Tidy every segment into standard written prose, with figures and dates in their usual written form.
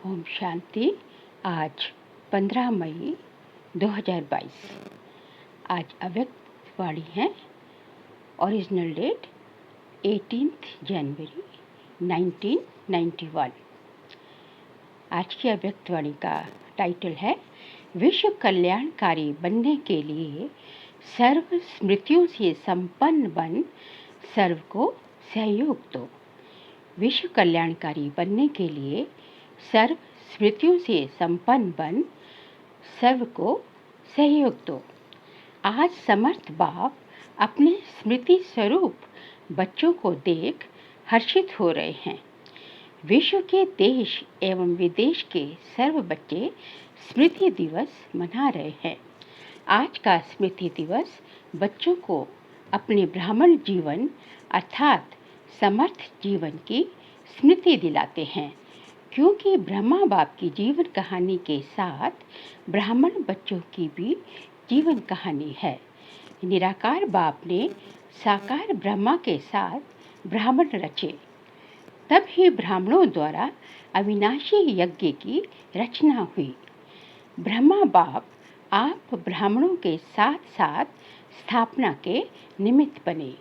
ओम शांति। आज 15 मई 2022। आज अव्यक्त वाणी है। ओरिजिनल डेट 18 जनवरी 1991। आज की अव्यक्त वाणी का टाइटल है विश्व कल्याणकारी बनने के लिए सर्व स्मृतियों से संपन्न बन सर्व को सहयोग दो। विश्व कल्याणकारी बनने के लिए सर्व स्मृतियों से संपन्न बन सर्व को सहयोग दो। आज समर्थ बाप अपने स्मृति स्वरूप बच्चों को देख हर्षित हो रहे हैं। विश्व के देश एवं विदेश के सर्व बच्चे स्मृति दिवस मना रहे हैं। आज का स्मृति दिवस बच्चों को अपने ब्राह्मण जीवन अर्थात समर्थ जीवन की स्मृति दिलाते हैं, क्योंकि ब्रह्मा बाप की जीवन कहानी के साथ ब्राह्मण बच्चों की भी जीवन कहानी है। निराकार बाप ने साकार ब्रह्मा के साथ ब्राह्मण रचे, तब ही ब्राह्मणों द्वारा अविनाशी यज्ञ की रचना हुई। ब्रह्मा बाप आप ब्राह्मणों के साथ साथ स्थापना के निमित्त बने,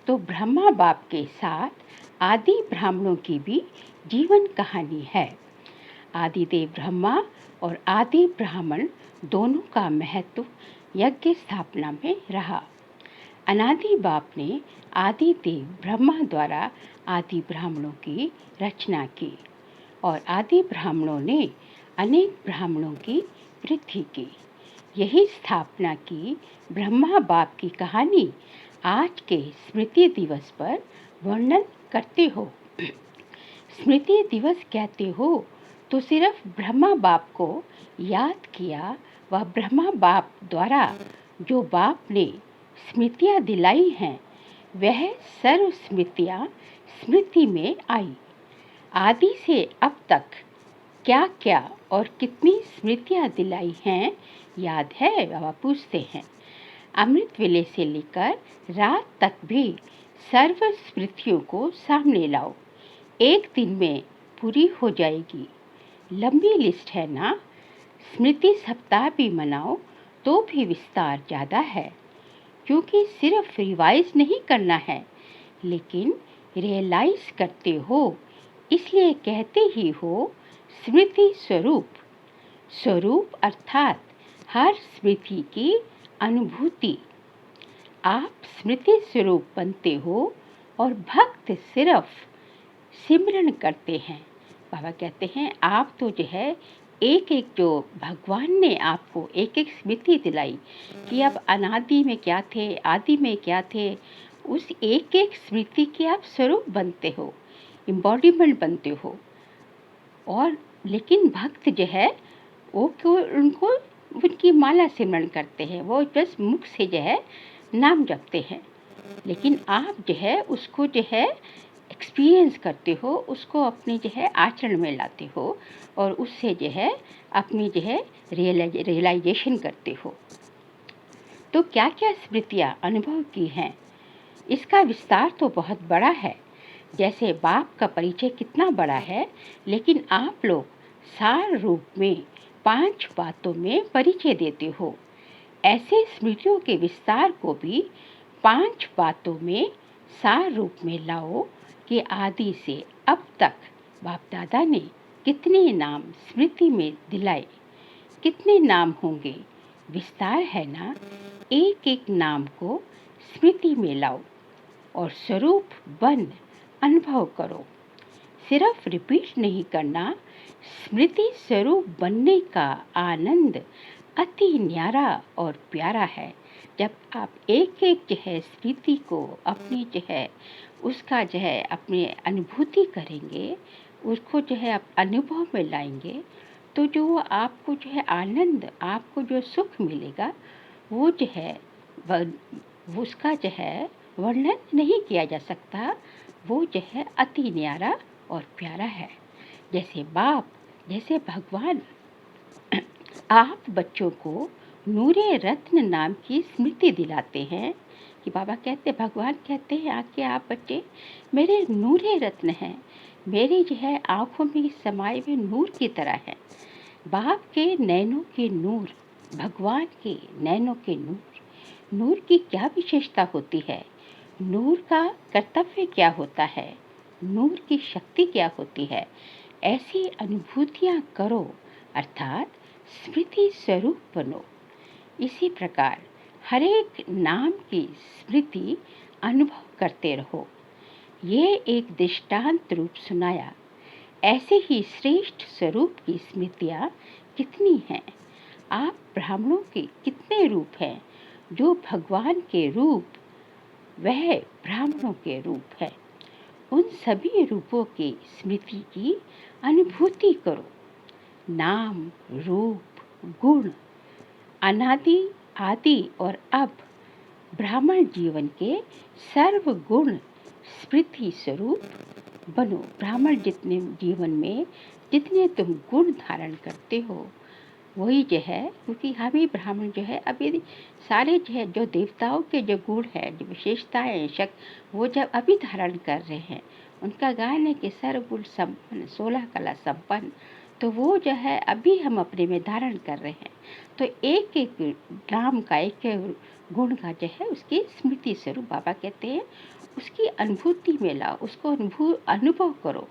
तो ब्रह्मा बाप के साथ आदि ब्राह्मणों की भी जीवन कहानी है। आदिदेव ब्रह्मा और आदि ब्राह्मण दोनों का महत्व यज्ञ स्थापना में रहा। अनादि बाप ने आदिदेव ब्रह्मा द्वारा आदि ब्राह्मणों की रचना की और आदि ब्राह्मणों ने अनेक ब्राह्मणों की वृद्धि की। यही स्थापना की ब्रह्मा बाप की कहानी आज के स्मृति दिवस पर वर्णन करते हो। स्मृति दिवस कहते हो तो सिर्फ ब्रह्मा बाप को याद किया व ब्रह्मा बाप द्वारा जो बाप ने स्मृतियाँ दिलाई हैं वह सर्व स्मृतियाँ स्मृति में आई। आदि से अब तक क्या क्या और कितनी स्मृतियाँ दिलाई हैं याद है? बाबा पूछते हैं। अमृत वेले से लेकर रात तक भी सर्व स्मृतियों को सामने लाओ, एक दिन में पूरी हो जाएगी। लंबी लिस्ट है ना। स्मृति सप्ताह भी मनाओ तो भी विस्तार ज़्यादा है, क्योंकि सिर्फ रिवाइज नहीं करना है लेकिन रियलाइज करते हो, इसलिए कहते ही हो स्मृति स्वरूप। स्वरूप अर्थात हर स्मृति की अनुभूति। आप स्मृति स्वरूप बनते हो और भक्त सिर्फ सिमरन करते हैं। बाबा कहते हैं आप तो जो है एक एक जो भगवान ने आपको एक एक स्मृति दिलाई कि आप अनादि में क्या थे, आदि में क्या थे, उस एक एक स्मृति के आप स्वरूप बनते हो, इम्बॉडीमेंट बनते हो। और लेकिन भक्त जो है वो उनको उनकी माला सिमरन करते हैं, वो बस मुख से जो है नाम जपते हैं, लेकिन आप जो है उसको जो है एक्सपीरियंस करते हो, उसको अपने जो है आचरण में लाते हो और उससे जो है अपनी जो है रियलाइजेशन करते हो। तो क्या क्या स्मृतियाँ अनुभव की हैं, इसका विस्तार तो बहुत बड़ा है। जैसे बाप का परिचय कितना बड़ा है, लेकिन आप लोग सार रूप में 5 बातों में परिचय देते हो। ऐसे स्मृतियों के विस्तार को भी 5 बातों में सार रूप में लाओ कि आदि से अब तक बाप दादा ने कितने नाम स्मृति में दिलाए, कितने नाम होंगे, विस्तार है ना। एक एक नाम को स्मृति में लाओ और स्वरूप बन अनुभव करो। सिर्फ रिपीट नहीं करना, स्मृति स्वरूप बनने का आनंद अति न्यारा और प्यारा है। जब आप एक एक जो है स्मृति को अपनी जो है उसका जो है अपनी अनुभूति करेंगे, उसको जो है आप अनुभव में लाएंगे, तो जो आपको जो है आनंद, आपको जो सुख मिलेगा वो जो है उसका जो है वर्णन नहीं किया जा सकता। वो जो है अति न्यारा और प्यारा है। जैसे बाप, जैसे भगवान आप बच्चों को नूरे रत्न नाम की स्मृति दिलाते हैं कि बाबा कहते, भगवान कहते हैं आके आप बच्चे मेरे नूरे रत्न हैं, मेरी जो है आँखों में समाये हुए नूर की तरह है। बाप के नैनों के नूर, भगवान के नैनों के नूर। नूर की क्या विशेषता होती है? नूर का कर्तव्य क्या होता है? नूर की शक्ति क्या होती है? ऐसी अनुभूतियाँ करो, अर्थात स्मृति स्वरूप बनो। इसी प्रकार हर एक नाम की स्मृति अनुभव करते रहो। ये एक दृष्टांत रूप सुनाया। ऐसे ही श्रेष्ठ स्वरूप की स्मृतियाँ कितनी हैं? आप ब्राह्मणों के कितने रूप हैं? जो भगवान के रूप वह ब्राह्मणों के रूप है। उन सभी रूपों की स्मृति की अनुभूति करो। नाम, रूप, गुण, अनादि, आदि और अब ब्राह्मण जीवन के सर्व गुण स्मृति स्वरूप बनो। ब्राह्मण जितने जीवन में जितने तुम गुण धारण करते हो वही जो है, क्योंकि हम ही ब्राह्मण जो है, अब यदि सारे जो है जो देवताओं के जो गुण है, जो विशेषताएं वो जब अभी धारण कर रहे हैं, उनका गायन है कि सर्वगुण संपन्न 16 कला संपन्न, तो वो जो है अभी हम अपने में धारण कर रहे हैं। तो एक एक नाम का, एक एक गुण का जो है उसकी स्मृति स्वरूप बाबा कहते हैं उसकी अनुभूति में लाओ, उसको अनुभव करो।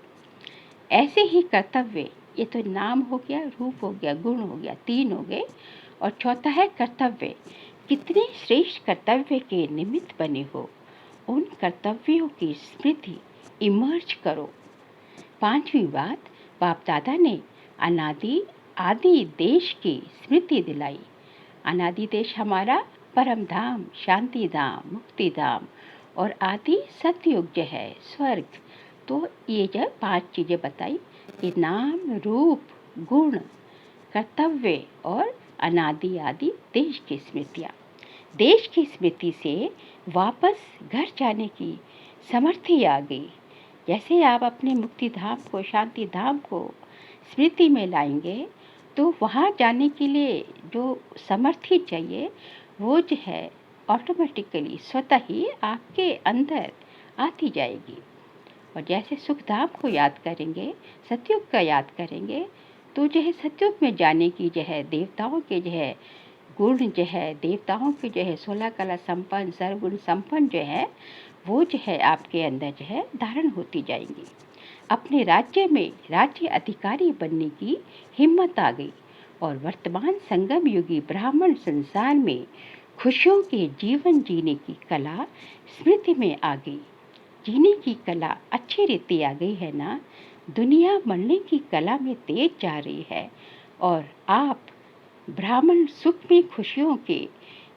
ऐसे ही कर्तव्य, ये तो नाम हो गया, रूप हो गया, गुण हो गया, 3 हो गए, और चौथा है कर्तव्य। कितने श्रेष्ठ कर्तव्य के निमित्त बने हो, उन कर्तव्यों की स्मृति इमर्ज करो। 5वीं बात, बाप दादा ने अनादि आदि देश की स्मृति दिलाई। अनादि देश हमारा परम धाम, शांति धाम, मुक्ति धाम, और आदि सतयुग जो है स्वर्ग। तो ये जो 5 चीज़ें बताई कि नाम, रूप, गुण, कर्तव्य और अनादि आदि देश की स्मृतियाँ। देश की स्मृति से वापस घर जाने की समर्थी आ गई। जैसे आप अपने मुक्ति धाम को, शांति धाम को स्मृति में लाएंगे, तो वहाँ जाने के लिए जो समर्थी चाहिए वो जो है ऑटोमेटिकली स्वतः ही आपके अंदर आती जाएगी। और जैसे सुखधाम को याद करेंगे, सतयुग का याद करेंगे, तो जो है सतयुग में जाने की जो है देवताओं के जो है गुण जो है, देवताओं के जो है 16 कला संपन्न, सर्वगुण संपन्न जो है वो जो है आपके अंदर जो है धारण होती जाएंगी। अपने राज्य में राज्य अधिकारी बनने की हिम्मत आ गई, और वर्तमान संगम युगी ब्राह्मण संसार में खुशियों के जीवन जीने की कला स्मृति में आ गई। जीने की कला अच्छी रीति आ गई है ना। दुनिया मरने की कला में तेज जा रही है, और आप ब्राह्मण सुख में खुशियों के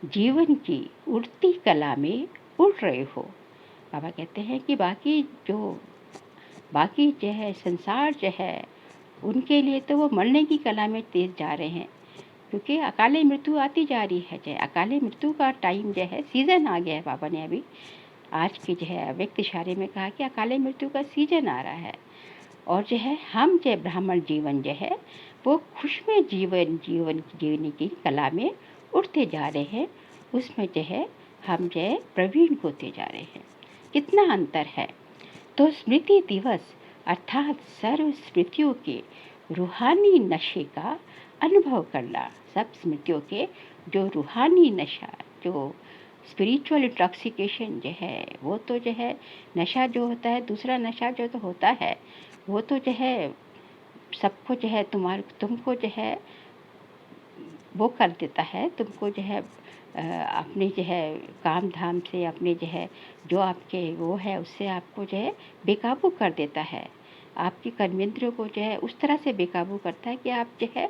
जीवन की उड़ती कला में उड़ रहे हो। बाबा कहते हैं कि बाकी जो है संसार जो है उनके लिए तो वो मरने की कला में तेज जा रहे हैं, क्योंकि अकाले मृत्यु आती जा रही है। जो अकाले मृत्यु का टाइम जो है, सीज़न आ गया है। बाबा ने अभी आज के जो है व्यक्त इशारे में कहा कि अकाले मृत्यु का सीजन आ रहा है, और जो है हम जो ब्राह्मण जीवन जो है वो खुश में जीवन जीने की कला में उठते जा रहे हैं। उसमें जो है हम जो है प्रवीण होते जा रहे हैं। कितना अंतर है। तो स्मृति दिवस अर्थात सर्व स्मृतियों के रूहानी नशे का अनुभव करना। सब स्मृतियों के जो रूहानी नशा, जो स्पिरिचुअल इंटॉक्सिकेशन जो है, वो तो जो है नशा जो होता है, दूसरा नशा जो तो होता है वो तो जो है सबको जो है तुमको जो है वो कर देता है, तुमको जो है अपने जो है काम धाम से, अपने जो है जो आपके वो है उससे आपको जो है बेकाबू कर देता है। आपकी कर्मेंद्रियों को जो है उस तरह से बेकाबू करता है कि आप जो है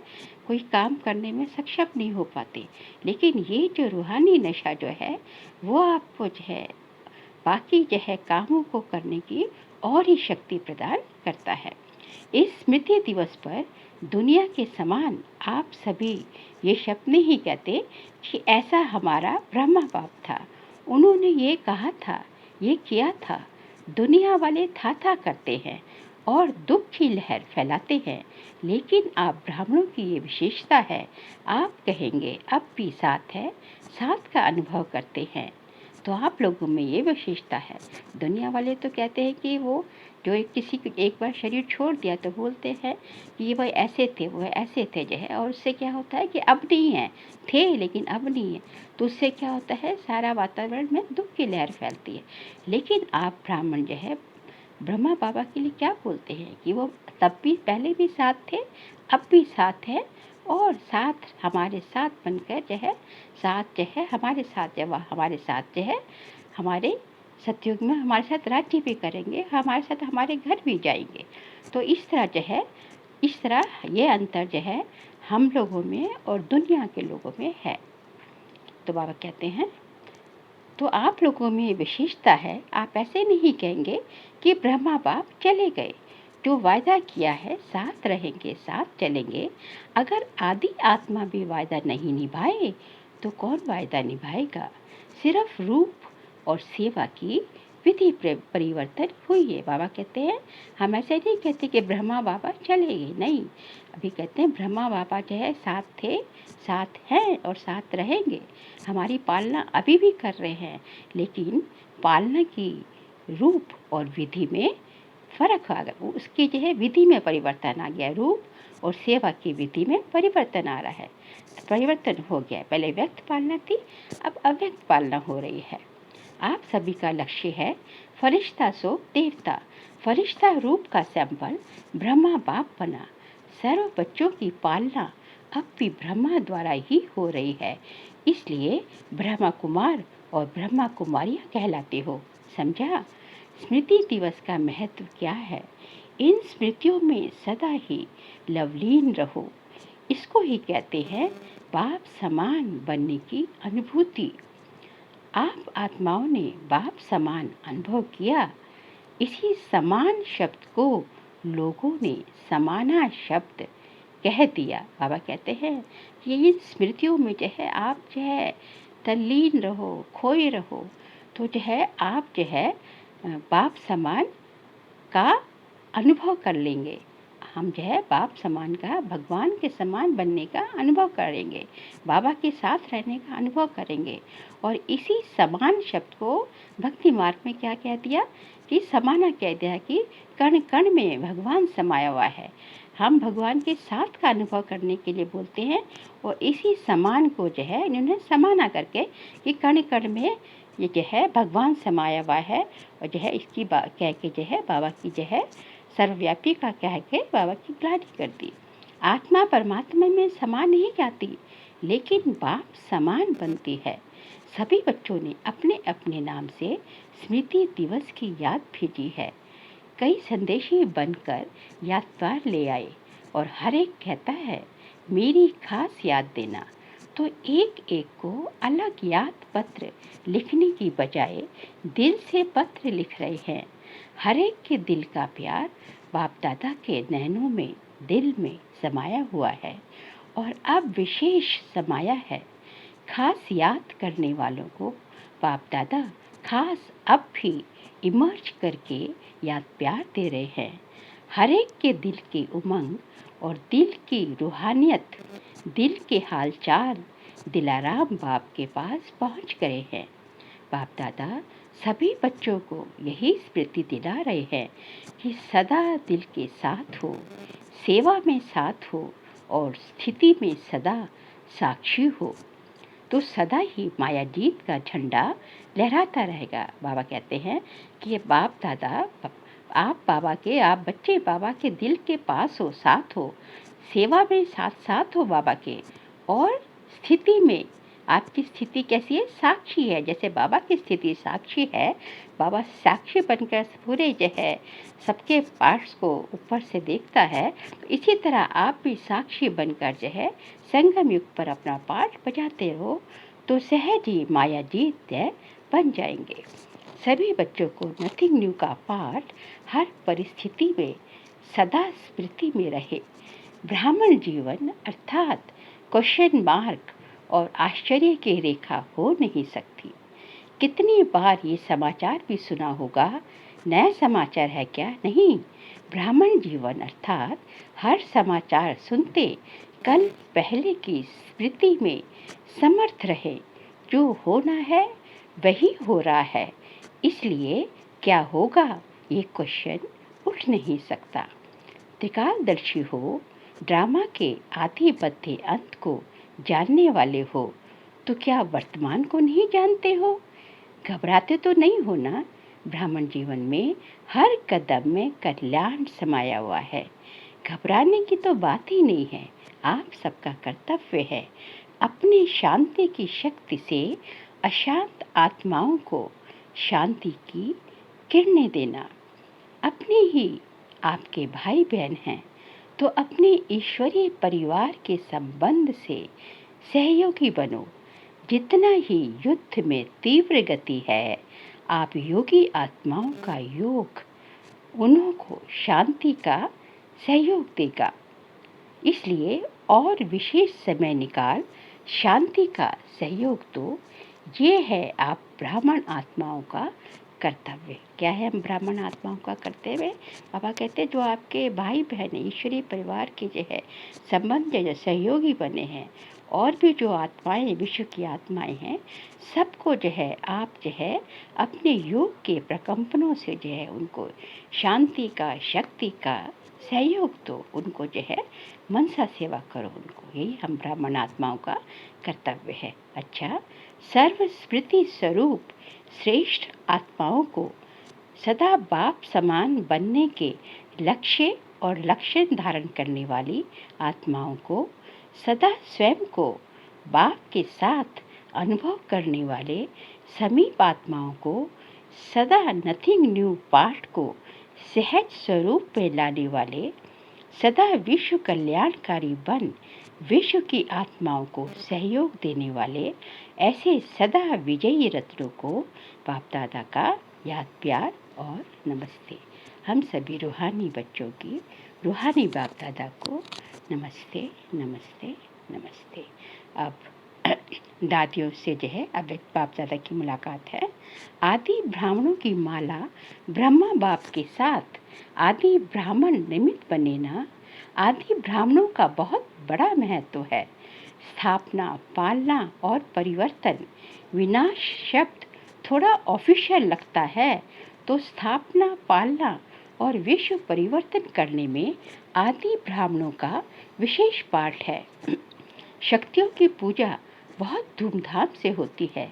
कोई काम करने में सक्षम नहीं हो पाते। लेकिन ये जो रूहानी नशा जो है वो आपको जो है बाकी जो है कामों को करने की और ही शक्ति प्रदान करता है। इस स्मृति दिवस पर दुनिया के समान आप सभी ये शब्द नहीं कहते कि ऐसा हमारा ब्रह्मा बाप था, उन्होंने ये कहा था, ये किया था। दुनिया वाले था करते हैं और दुख की लहर फैलाते हैं, लेकिन आप ब्राह्मणों की ये विशेषता है, आप कहेंगे अब भी साथ है, साथ का अनुभव करते हैं। तो आप लोगों में ये विशेषता है। दुनिया वाले तो कहते हैं कि वो जो किसी को एक बार शरीर छोड़ दिया तो बोलते हैं कि ये वह ऐसे थे, वो ऐसे थे जो है, और उससे क्या होता है कि अब नहीं है, थे लेकिन अब नहीं है। तो उससे क्या होता है, सारा वातावरण में दुख की लहर फैलती है। लेकिन आप ब्राह्मण जो है ब्रह्मा बाबा के लिए क्या बोलते हैं कि वो तब भी पहले भी साथ थे, अब भी साथ है, और साथ हमारे साथ बनकर जो है, साथ जो है हमारे साथ जो हमारे साथ जो है, हमारे सतयुग में हमारे साथ राज्य भी करेंगे, हमारे साथ हमारे घर भी जाएंगे। तो इस तरह जो है, इस तरह ये अंतर जो है हम लोगों में और दुनिया के लोगों में है। तो बाबा कहते हैं तो आप लोगों में विशेषता है, आप ऐसे नहीं कहेंगे कि ब्रह्मा बाप चले गए, जो वायदा किया है साथ रहेंगे साथ चलेंगे। अगर आदि आत्मा भी वायदा नहीं निभाए तो कौन वायदा निभाएगा। सिर्फ रूप और सेवा की विधि परिवर्तन हुई है। बाबा कहते हैं हम ऐसे नहीं कहते कि ब्रह्मा बाबा चले गए, नहीं, अभी कहते हैं ब्रह्मा बाबा जो है साथ थे, साथ हैं और साथ रहेंगे। हमारी पालना अभी भी कर रहे हैं, लेकिन पालना की रूप और विधि में फर्क आ गया, उसकी जो है विधि में परिवर्तन आ गया, रूप और सेवा की विधि में परिवर्तन आ रहा है, परिवर्तन हो गया। पहले व्यक्त पालना थी, अब अव्यक्त पालना हो रही है। आप सभी का लक्ष्य है फरिश्ता सो देवता। फरिश्ता रूप का सैंपल ब्रह्मा बाप बना। सर्व बच्चों की पालना अब भी ब्रह्मा द्वारा ही हो रही है, इसलिए ब्रह्मा कुमार और ब्रह्मा कुमारियाँ कहलाते हो। समझा। स्मृति दिवस का महत्व क्या है। इन स्मृतियों में सदा ही लवलीन रहो। इसको ही कहते हैं बाप समान बनने की अनुभूति। आप आत्माओं ने बाप समान अनुभव किया। इसी समान शब्द को लोगों ने समाना शब्द कह दिया। बाबा कहते हैं कि इन स्मृतियों में जो है आप जो है तल्लीन रहो, खोए रहो, तो जो है आप जो है बाप समान का अनुभव कर लेंगे। हम जो है बाप समान का, भगवान के समान बनने का अनुभव करेंगे, बाबा के साथ रहने का अनुभव करेंगे। और इसी समान शब्द को भक्ति मार्ग में क्या कह दिया कि समाना कह दिया कि कण कण में भगवान समाया हुआ है। हम भगवान के साथ का अनुभव करने के लिए बोलते हैं, और इसी समान को जो है इन्होंने समाना करके कि कण कण में ये जो है भगवान समाया हुआ है, और जो है इसकी कह के जो है बाबा की जो है सर्वव्यापी का कह के बाबा की ग्लानि कर दी। आत्मा परमात्मा में समान नहीं जाती, लेकिन बाप समान बनती है। सभी बच्चों ने अपने अपने नाम से स्मृति दिवस की याद भेजी है। कई संदेशी बनकर यादगार ले आए, और हर एक कहता है मेरी खास याद देना। तो एक एक को अलग याद पत्र लिखने की बजाय दिल से पत्र लिख रहे हैं। हर एक के दिल का प्यार बाप दादा के नैनों में, दिल में समाया हुआ है, और अब विशेष समाया है। खास याद करने वालों को बाप दादा खास अब भी इमर्ज करके याद प्यार दे रहे हैं। हर एक के दिल की उमंग और दिल की रूहानियत, दिल के हालचाल दिलाराम बाप के पास पहुंच गए हैं। बाप दादा सभी बच्चों को यही स्मृति दिला रहे हैं कि सदा दिल के साथ हो, सेवा में साथ हो, और स्थिति में सदा साक्षी हो, तो सदा ही माया जीत का झंडा लहराता रहेगा। बाबा कहते हैं कि ये बाप दादा, आप बाबा के, आप बच्चे बाबा के दिल के पास हो, साथ हो, सेवा में साथ साथ हो बाबा के, और स्थिति में आपकी स्थिति कैसी है, साक्षी है। जैसे बाबा की स्थिति साक्षी है, बाबा साक्षी बनकर पूरे जो है सबके पार्ट्स को ऊपर से देखता है, तो इसी तरह आप भी साक्षी बनकर जो है संगम युग पर अपना पाठ बजाते रहो, तो सहज ही माया जीत बन जाएंगे। सभी बच्चों को नथिंग न्यू का पाठ हर परिस्थिति में सदा स्मृति में रहे। ब्राह्मण जीवन अर्थात क्वेश्चन मार्क और आश्चर्य की रेखा हो नहीं सकती। कितनी बार ये समाचार भी सुना होगा, नया समाचार है क्या? नहीं, ब्राह्मण जीवन अर्थात हर समाचार सुनते कल पहले की स्मृति में समर्थ रहे। जो होना है वही हो रहा है, इसलिए क्या होगा ये क्वेश्चन तोड़ नहीं सकता। त्रिकालदर्शी हो, ड्रामा के आधे बद्दे अंत को जानने वाले हो, तो क्या वर्तमान को नहीं जानते हो? घबराते तो नहीं हो ना? ब्राह्मण जीवन में हर कदम में कल्याण समाया हुआ है। घबराने की तो बात ही नहीं है। आप सबका कर्तव्य है अपनी शांति की शक्ति से अशांत आत्माओं को शांति की किरणें देना। अपने ही आपके भाई बहन हैं तो अपने ईश्वरीय परिवार के संबंध से सहयोगी बनो। जितना ही युद्ध में तीव्र गति है, आप योगी आत्माओं का योग उन्हों को शांति का सहयोग देगा। इसलिए और विशेष समय निकाल शांति का सहयोग दो। ये है आप ब्राह्मण आत्माओं का कर्तव्य। क्या है हम ब्राह्मण आत्माओं का कर्तव्य? बाबा कहते हैं जो आपके भाई बहन ईश्वरीय परिवार के जो है संबंध जो सहयोगी बने हैं, और भी जो आत्माएं विश्व की आत्माएं हैं, सबको जो है आप जो है अपने योग के प्रकंपनों से जो है उनको शांति का शक्ति का सहयोग दो। उनको जो है मनसा सेवा करो उनको। यही हम ब्राह्मण आत्माओं का कर्तव्य है। अच्छा, सर्वस्मृति स्वरूप श्रेष्ठ आत्माओं को सदा बाप समान बनने के लक्ष्य और लक्षण धारण करने वाली आत्माओं को सदा स्वयं को बाप के साथ अनुभव करने वाले समीप आत्माओं को सदा नथिंग न्यू पाठ को सहज स्वरूप में लाने वाले सदा विश्व कल्याणकारी बन विश्व की आत्माओं को सहयोग देने वाले ऐसे सदा विजयी रत्नों को बाप दादा का याद प्यार और नमस्ते। हम सभी रूहानी बच्चों की रूहानी बाप दादा को नमस्ते नमस्ते नमस्ते। अब दादियों से जो है अब एक बाप दादा की मुलाकात है। आदि ब्राह्मणों की माला ब्रह्मा बाप के साथ आदि ब्राह्मण निमित्त बने ना। आदि ब्राह्मणों का बहुत बड़ा महत्व है। स्थापना, पालना और परिवर्तन। विनाश शब्द थोड़ा ऑफिशियल लगता है, तो स्थापना, पालना और विश्व परिवर्तन करने में आदि ब्राह्मणों का विशेष पाठ है। शक्तियों की पूजा बहुत धूमधाम से होती है।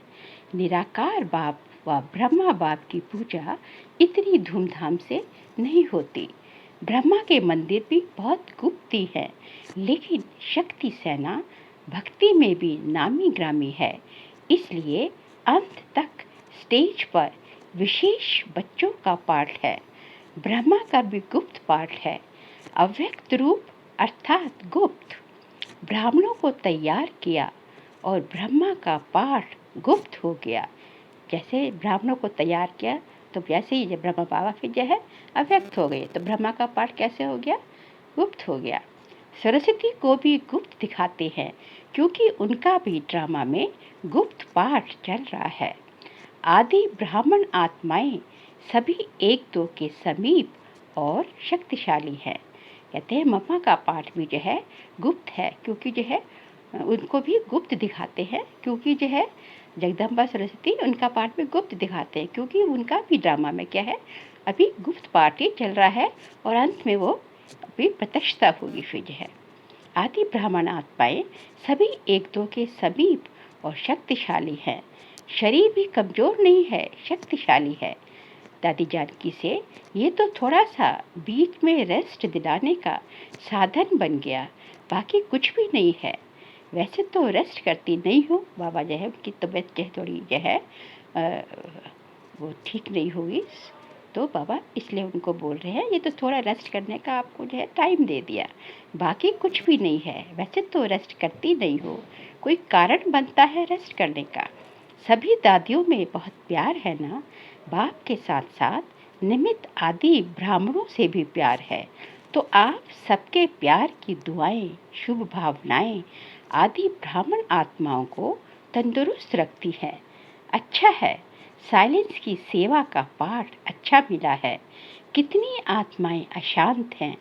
निराकार बाप व ब्रह्मा बाप की पूजा इतनी धूमधाम से नहीं होती। ब्रह्मा के मंदिर भी बहुत गुप्ती है, लेकिन शक्ति सेना भक्ति में भी नामी ग्रामी है। इसलिए अंत तक स्टेज पर विशेष बच्चों का पाठ है। ब्रह्मा का भी गुप्त पाठ है। अव्यक्त रूप अर्थात गुप्त ब्राह्मणों को तैयार किया और ब्रह्मा का पाठ गुप्त हो गया। जैसे ब्राह्मणों को तैयार किया तो वैसे ही जब ब्रह्मा बाबा फिर जो है अव्यक्त हो गए, तो ब्रह्मा का पाठ कैसे हो गया? गुप्त हो गया। सरस्वती को भी गुप्त दिखाते हैं, क्योंकि उनका भी ड्रामा में गुप्त पाठ चल रहा है। आदि ब्राह्मण आत्माएं सभी एक दो के समीप और शक्तिशाली हैं। कहते हैं मम्मा का पाठ भी जो है गुप्त है, क्योंकि जो है उनको भी गुप्त दिखाते हैं, क्योंकि जो है जगदम्बा सरस्वती उनका पाठ भी गुप्त दिखाते हैं, क्योंकि उनका भी ड्रामा में क्या है अभी गुप्त पाठ ही चल रहा है, और अंत में वो अभी प्रत्यक्षता होगी फिर जो है। आदि ब्राह्मण आत्माएं सभी एक दो के समीप और शक्तिशाली हैं। शरीर भी कमजोर नहीं है, शक्तिशाली है। दादी जानकी से ये तो थोड़ा सा बीच में रेस्ट दिलाने का साधन बन गया, बाकी कुछ भी नहीं है। वैसे तो रेस्ट करती नहीं हो, बाबा जो है उनकी तबीयत जो है थोड़ी जो है वो ठीक नहीं हुई, तो बाबा इसलिए उनको बोल रहे हैं ये तो थोड़ा रेस्ट करने का आपको जो है टाइम दे दिया, बाकी कुछ भी नहीं है। वैसे तो रेस्ट करती नहीं हो, कोई कारण बनता है रेस्ट करने का। सभी दादियों में बहुत प्यार है ना। बाप के साथ साथ निमित्त आदि ब्राह्मणों से भी प्यार है, तो आप सबके प्यार की दुआएं शुभ भावनाएं आदि ब्राह्मण आत्माओं को तंदुरुस्त रखती है। अच्छा है, साइलेंस की सेवा का पाठ अच्छा मिला है। कितनी आत्माएं अशांत हैं,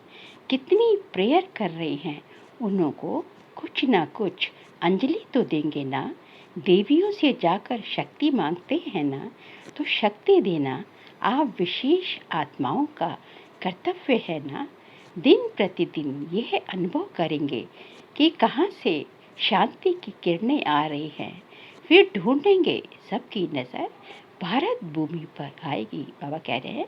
कितनी प्रेयर कर रही हैं, उन्हों को कुछ ना कुछ अंजलि तो देंगे ना। देवियों से जाकर शक्ति मांगते हैं ना, तो शक्ति देना आप विशेष आत्माओं का कर्तव्य है ना, दिन प्रतिदिन यह अनुभव करेंगे कि कहाँ से शांति की किरणें आ रही हैं। फिर ढूंढेंगे, सबकी नज़र भारत भूमि पर आएगी। बाबा कह रहे हैं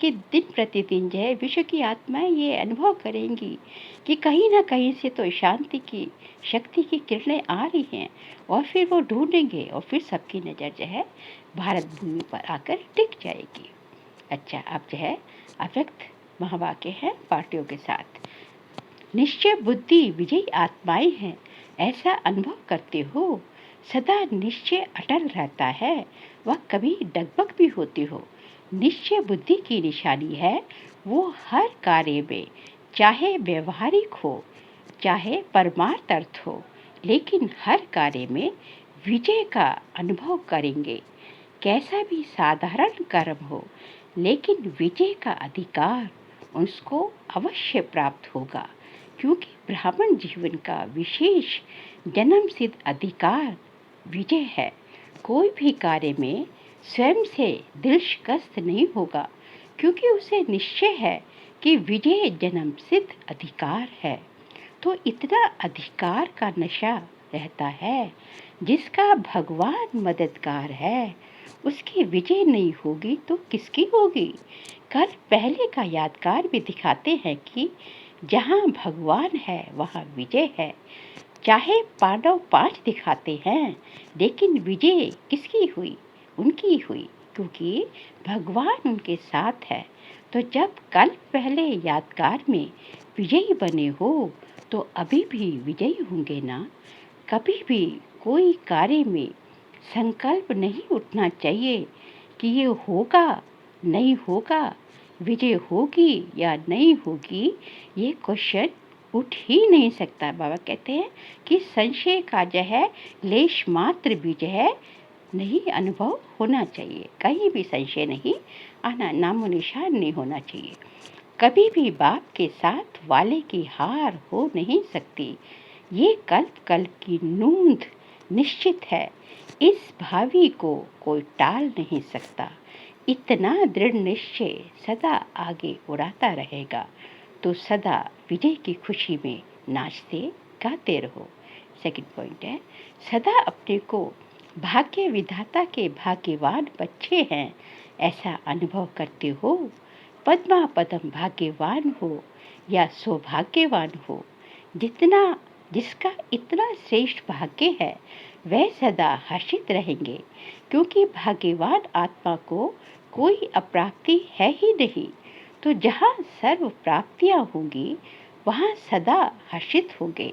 कि दिन प्रतिदिन जो है विश्व की आत्माएं ये अनुभव करेंगी कि कहीं ना कहीं से तो शांति की शक्ति की किरणें आ रही हैं, और फिर वो ढूंढेंगे और फिर सबकी नज़र जो है भारत भूमि पर आकर टिक जाएगी। अच्छा, अब जो है अव्यक्त महावाक्य है पार्टियों के साथ। निश्चय बुद्धि विजयी आत्माएं हैं, ऐसा अनुभव करते हो। सदा निश्चय अटल रहता है, वह कभी डगमग भी होती हो। निश्चय बुद्धि की निशानी है, वो हर कार्य में, चाहे व्यवहारिक हो चाहे परमार्थ अर्थ हो, लेकिन हर कार्य में विजय का अनुभव करेंगे। कैसा भी साधारण कर्म हो, लेकिन विजय का अधिकार उसको अवश्य प्राप्त होगा, क्योंकि ब्राह्मण जीवन का विशेष जन्म सिद्ध अधिकार विजय है। कोई भी कार्य में स्वयं से दिल शिकस्त नहीं होगा, क्योंकि उसे निश्चय है कि विजय जन्म सिद्ध अधिकार है। तो इतना अधिकार का नशा रहता है, जिसका भगवान मददगार है, उसकी विजय नहीं होगी तो किसकी होगी। कल पहले का यादगार भी दिखाते हैं कि जहाँ भगवान है वहाँ विजय है। चाहे पांडव 5 दिखाते हैं, लेकिन विजय किसकी हुई? उनकी हुई, क्योंकि भगवान उनके साथ है। तो जब कल पहले यादगार में विजयी बने हो, तो अभी भी विजयी होंगे ना। कभी भी कोई कार्य में संकल्प नहीं उठना चाहिए कि ये होगा नहीं होगा, विजय होगी या नहीं होगी, ये क्वेश्चन उठ ही नहीं सकता। बाबा कहते हैं कि संशय का जो है लेश मात्र भी जो है नहीं अनुभव होना चाहिए, कहीं भी संशय नहीं आना, नामो निशान नहीं होना चाहिए। कभी भी बाप के साथ वाले की हार हो नहीं सकती, ये कल्प की नूंद निश्चित है। इस भावी को कोई टाल नहीं सकता। इतना दृढ़ निश्चय सदा आगे उड़ाता रहेगा, तो सदा विजय की खुशी में नाचते गाते रहो। सेकंड पॉइंट है, सदा अपने को भाग्य विधाता के भाग्यवान बच्चे हैं ऐसा अनुभव करते हो। पद्मा पदम भाग्यवान हो या सौभाग्यवान हो, जिसका इतना श्रेष्ठ भाग्य है, वह सदा हर्षित रहेंगे, क्योंकि भाग्यवान आत्मा को कोई अप्राप्ति है ही नहीं। तो जहाँ सर्व प्राप्तियाँ होंगी, वहाँ सदा हर्षित होंगे।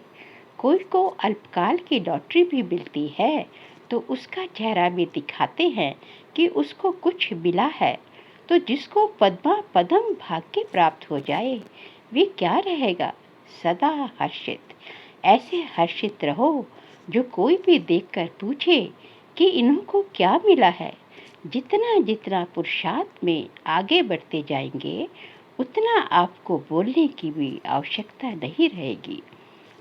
कोई को अल्पकाल की लॉटरी भी मिलती है, तो उसका चेहरा भी दिखाते हैं कि उसको कुछ मिला है। तो जिसको पद्मा पदम भाग्य प्राप्त हो जाए, वे क्या रहेगा? सदा हर्षित। ऐसे हर्षित रहो जो कोई भी देखकर पूछे कि इनको क्या मिला है। जितना जितना पुरुषार्थ में आगे बढ़ते जाएंगे, उतना आपको बोलने की भी आवश्यकता नहीं रहेगी।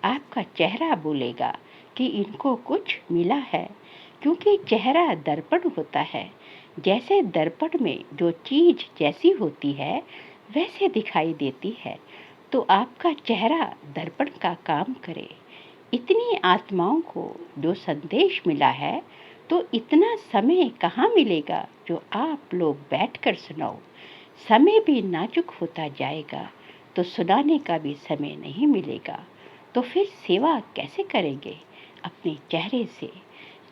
आपका चेहरा बोलेगा कि इनको कुछ मिला है, क्योंकि चेहरा दर्पण होता है। जैसे दर्पण में जो चीज जैसी होती है वैसे दिखाई देती है, तो आपका चेहरा दर्पण का काम करे। इतनी आत्माओं को जो संदेश मिला है, तो इतना समय कहाँ मिलेगा जो आप लोग बैठकर सुनाओ। समय भी नाजुक होता जाएगा, तो सुनाने का भी समय नहीं मिलेगा। तो फिर सेवा कैसे करेंगे? अपने चेहरे से।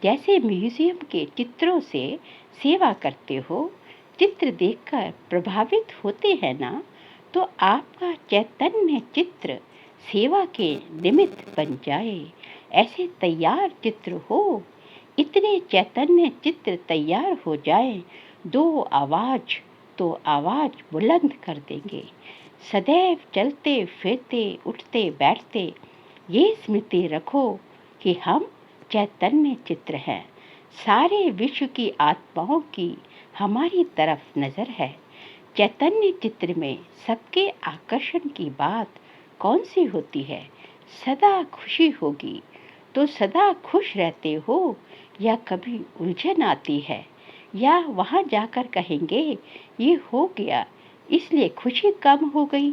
जैसे म्यूजियम के चित्रों से सेवा करते हो, चित्र देखकर प्रभावित होते हैं ना, तो आपका चैतन्य चित्र सेवा के निमित्त बन जाए। ऐसे तैयार चित्र हो, इतने चैतन्य चित्र तैयार हो जाए, दो आवाज तो आवाज बुलंद कर देंगे। सदैव चलते फिरते उठते बैठते ये स्मृति रखो कि हम चैतन्य चित्र हैं। सारे विश्व की आत्माओं की हमारी तरफ नजर है। चैतन्य चित्र में सबके आकर्षण की बात कौन सी होती है? सदा खुशी होगी, तो सदा खुश रहते हो या कभी उलझन आती है, या वहाँ जाकर कहेंगे ये हो गया इसलिए खुशी कम हो गई।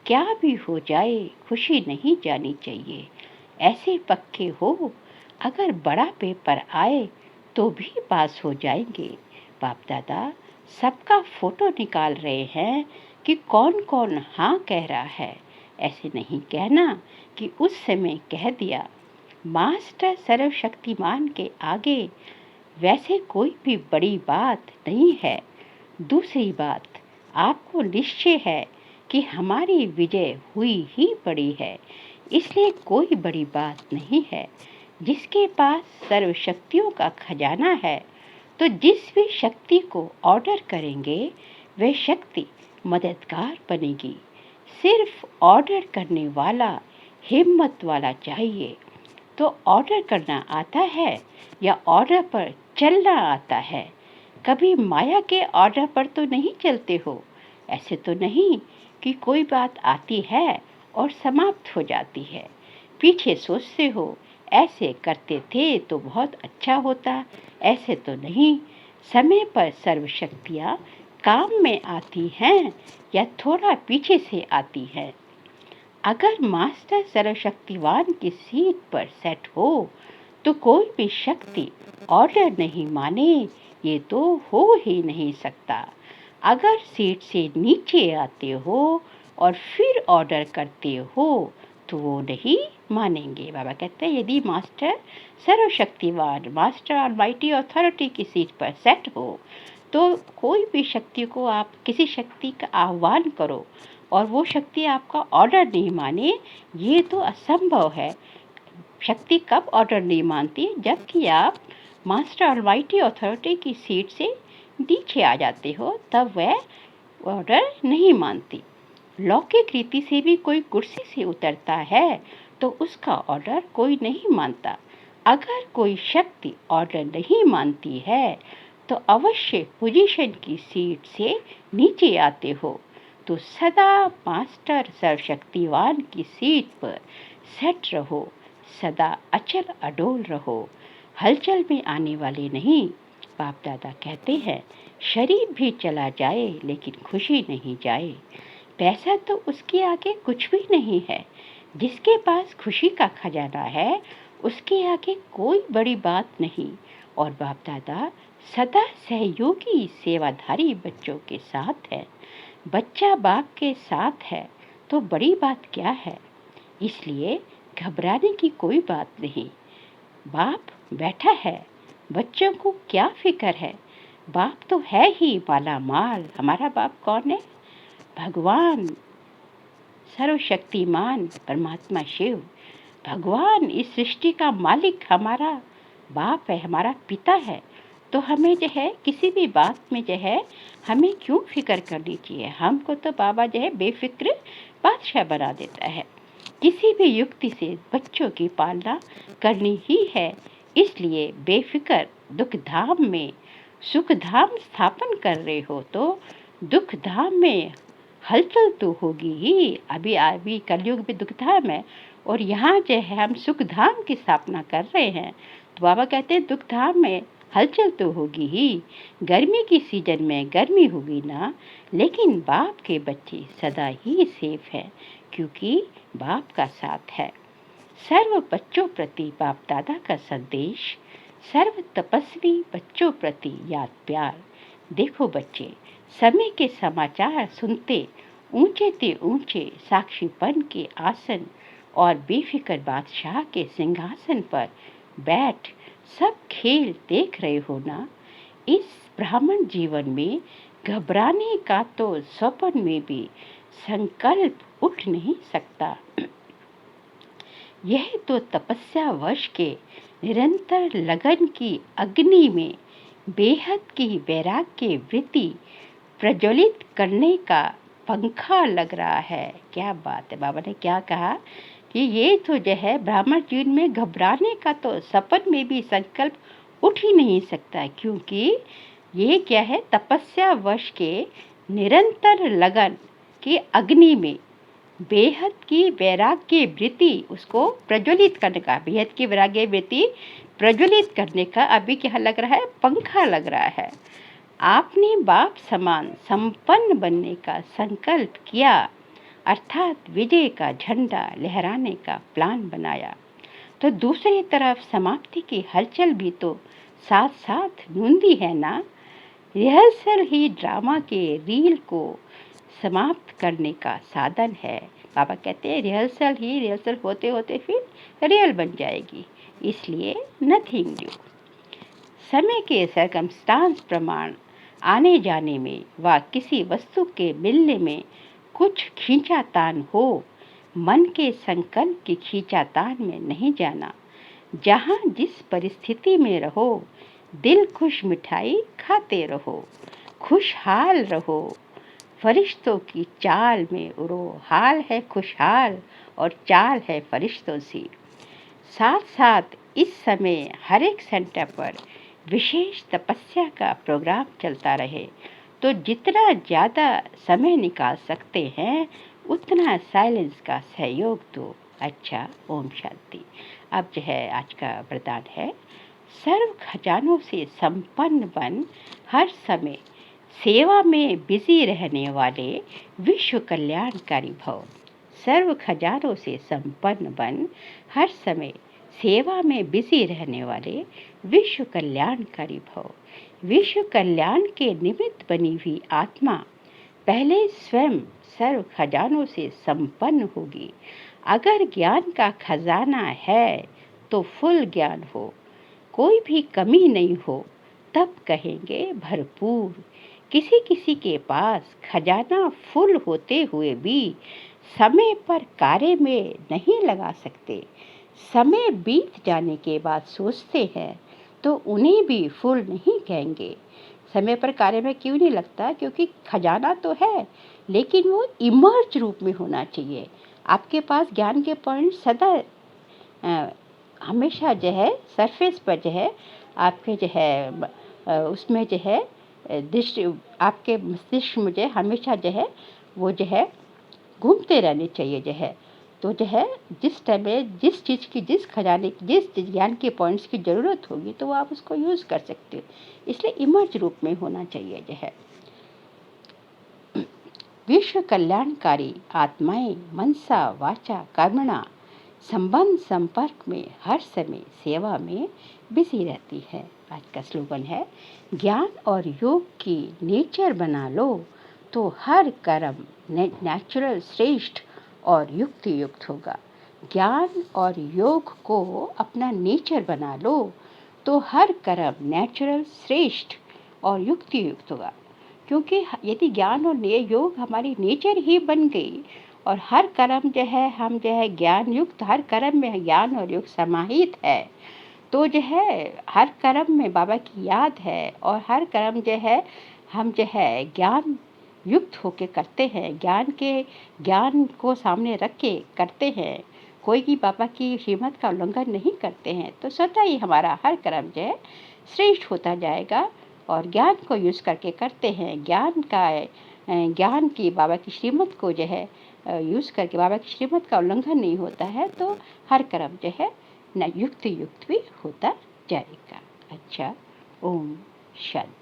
क्या भी हो जाए खुशी नहीं जानी चाहिए। ऐसे पक्के हो, अगर बड़ा पेपर आए तो भी पास हो जाएंगे। बाप दादा सबका फोटो निकाल रहे हैं कि कौन कौन हाँ कह रहा है। ऐसे नहीं कहना कि उस समय कह दिया। मास्टर सर्वशक्तिमान के आगे वैसे कोई भी बड़ी बात नहीं है। दूसरी बात, आपको निश्चय है कि हमारी विजय हुई ही पड़ी है, इसलिए कोई बड़ी बात नहीं है। जिसके पास सर्व शक्तियों का खजाना है, तो जिस भी शक्ति को ऑर्डर करेंगे वह शक्ति मददगार बनेगी। सिर्फ ऑर्डर करने वाला हिम्मत वाला चाहिए। तो ऑर्डर करना आता है या ऑर्डर पर चलना आता है? कभी माया के ऑर्डर पर तो नहीं चलते हो। ऐसे तो नहीं कि कोई बात आती है और समाप्त हो जाती है। पीछे सोचते हो ऐसे करते थे तो बहुत अच्छा होता। ऐसे तो नहीं। समय पर सर्व शक्तियाँ काम में आती हैं या थोड़ा पीछे से आती हैं। अगर मास्टर सर्वशक्तिवान की सीट पर सेट हो तो कोई भी शक्ति ऑर्डर नहीं माने, ये तो हो ही नहीं सकता। अगर सीट से नीचे आते हो और फिर ऑर्डर करते हो तो वो नहीं मानेंगे। बाबा कहते हैं यदि मास्टर सर्वशक्तिवान, मास्टर ऑलमाइटी अथॉरिटी की सीट पर सेट हो तो कोई भी शक्ति को आप किसी शक्ति का आह्वान करो और वो शक्ति आपका ऑर्डर नहीं माने, ये तो असंभव है। शक्ति कब ऑर्डर नहीं मानती? जबकि आप मास्टर ऑलमाइटी अथॉरिटी की सीट से नीचे आ जाते हो, तब वह ऑर्डर नहीं मानती। लौकिक रीति से भी कोई कुर्सी से उतरता है तो उसका ऑर्डर कोई नहीं मानता। अगर कोई शक्ति ऑर्डर नहीं मानती है तो अवश्य पोजीशन की सीट से नीचे आते हो। तो सदा मास्टर सर्वशक्तिवान की सीट पर सेट रहो, सदा अचल अडोल रहो, हलचल में आने वाले नहीं। बाप दादा कहते हैं शरीर भी चला जाए लेकिन खुशी नहीं जाए। पैसा तो उसके आगे कुछ भी नहीं है। जिसके पास खुशी का खजाना है उसके आगे कोई बड़ी बात नहीं। और बाप दादा सदा सहयोगी सेवाधारी बच्चों के साथ है। बच्चा बाप के साथ है तो बड़ी बात क्या है? इसलिए घबराने की कोई बात नहीं। बाप बैठा है, बच्चों को क्या फिक्र है? बाप तो है ही माला माल। हमारा बाप कौन है? भगवान सर्वशक्तिमान परमात्मा शिव। भगवान इस सृष्टि का मालिक हमारा बाप है, हमारा पिता है। तो हमें जो है किसी भी बात में जो है हमें क्यों फिक्र करनी चाहिए? हमको तो बाबा जो है बेफिक्र बादशाह बना देता है। किसी भी युक्ति से बच्चों की पालना करनी ही है। इसलिए बेफिक्र दुख धाम में सुख धाम स्थापन कर रहे हो तो दुख धाम में हलचल तो होगी ही। अभी कलयुग में दुख धाम है और यहाँ जो है हम सुख धाम की स्थापना कर रहे हैं। तो बाबा कहते हैं दुख धाम में हलचल तो होगी ही। गर्मी की सीजन में गर्मी होगी ना, लेकिन बाप के बच्चे सदा ही सेफ हैं क्योंकि बाप का साथ है। सर्व बच्चों प्रति बाप दादा का संदेश, सर्व तपस्वी बच्चों प्रति याद प्यार। देखो बच्चे, समय के समाचार सुनते ऊंचे ते ऊंचे साक्षीपन के आसन और बेफिक्र बादशाह के सिंहासन पर बैठ सब खेल देख रहे हो ना। इस ब्राह्मण जीवन में घबराने का तो स्वप्न में भी संकल्प उठ नहीं सकता। यह तो तपस्या वर्ष के निरंतर लगन की अग्नि में बेहद की वैराग्य वृत्ति प्रज्वलित करने का पंखा लग रहा है। क्या बात है! बाबा ने क्या कहा कि ये तो जो है ब्राह्मण जीवन में घबराने का तो सपन में भी संकल्प उठ ही नहीं सकता, क्योंकि ये क्या है, तपस्या वश के निरंतर लगन की अग्नि में बेहद की वैराग्य वृत्ति उसको प्रज्वलित करने का, बेहद की वैराग्य वृत्ति प्रज्वलित करने का अभी क्या लग रहा है, पंखा लग रहा है। आपने बाप समान संपन्न बनने का संकल्प किया, अर्थात विजय का झंडा लहराने का प्लान बनाया, तो दूसरी तरफ समाप्ति की हलचल भी तो साथ साथ गूंजी है ना। रिहर्सल ही ड्रामा के रील को समाप्त करने का साधन है। बाबा कहते हैं रिहर्सल होते होते फिर रियल बन जाएगी, इसलिए नथिंग न्यू। समय के सरकमस्टांस प्रमाण आने जाने में व किसी वस्तु के मिलने में कुछ खींचातान हो, मन के संकल्प की खींचातान में नहीं जाना। जहाँ जिस परिस्थिति में रहो, दिल खुश मिठाई खाते रहो, खुशहाल रहो, फरिश्तों की चाल में उड़ो। हाल है खुशहाल और चाल है फरिश्तों सी। साथ साथ इस समय हर एक सेंटर पर विशेष तपस्या का प्रोग्राम चलता रहे, तो जितना ज़्यादा समय निकाल सकते हैं उतना साइलेंस का सहयोग दो। अच्छा, ओम शांति। अब जो है आज का वरदान है, सर्व खजानों से संपन्न बन हर समय सेवा में बिजी रहने वाले विश्व कल्याणकारी भव। सर्व खजानों से संपन्न बन हर समय सेवा में बिजी रहने वाले विश्व कल्याणकारी भव। विश्व कल्याण के निमित्त बनी हुई आत्मा पहले स्वयं सर्व खजानों से संपन्न होगी। अगर ज्ञान का खजाना है तो फुल ज्ञान हो, कोई भी कमी नहीं हो, तब कहेंगे भरपूर। किसी किसी के पास खजाना फुल होते हुए भी समय पर कार्य में नहीं लगा सकते, समय बीत जाने के बाद सोचते हैं, तो उन्हें भी फुल नहीं कहेंगे। समय पर कार्य में क्यों नहीं लगता? क्योंकि खजाना तो है, लेकिन वो इमर्ज रूप में होना चाहिए। आपके पास ज्ञान के पॉइंट सदा हमेशा जो है सरफेस पर जो है आपके जो है उसमें जो है दृष्टि, आपके मस्तिष्क में जो है हमेशा जो है वो जो है घूमते रहने चाहिए जो है। तो जो है जिस टाइम में जिस चीज़ की, जिस खजाने की, जिस ज्ञान के पॉइंट्स की ज़रूरत होगी तो वो आप उसको यूज़ कर सकते हो। इसलिए इमर्ज रूप में होना चाहिए जो है। विश्व कल्याणकारी आत्माएं मनसा वाचा कर्मणा संबंध संपर्क में हर समय सेवा में बिजी रहती है। आज का स्लोगन है, ज्ञान और योग की नेचर बना लो तो हर कर्म नेचुरल श्रेष्ठ और युक्ति युक्त होगा। ज्ञान और योग को अपना नेचर बना लो तो हर कर्म नेचुरल श्रेष्ठ और युक्ति युक्त होगा। क्योंकि यदि ज्ञान और योग हमारी नेचर ही बन गई और हर कर्म जो है हम जो है ज्ञान युक्त, हर कर्म में ज्ञान और योग समाहित है, तो जो है हर कर्म में बाबा की याद है और हर कर्म जो है हम जो है ज्ञान युक्त होके करते हैं, ज्ञान को सामने रख के करते हैं, कोई भी बाबा की श्रीमत का उल्लंघन नहीं करते हैं, तो स्वतः ही हमारा हर कर्म जो है श्रेष्ठ होता जाएगा। और ज्ञान को यूज़ करके करते हैं, ज्ञान की बाबा की श्रीमत को जो है यूज़ करके बाबा की श्रीमत का उल्लंघन नहीं होता है, तो हर कर्म जो है न युक्त भी होता जाएगा। अच्छा, ओम शांति।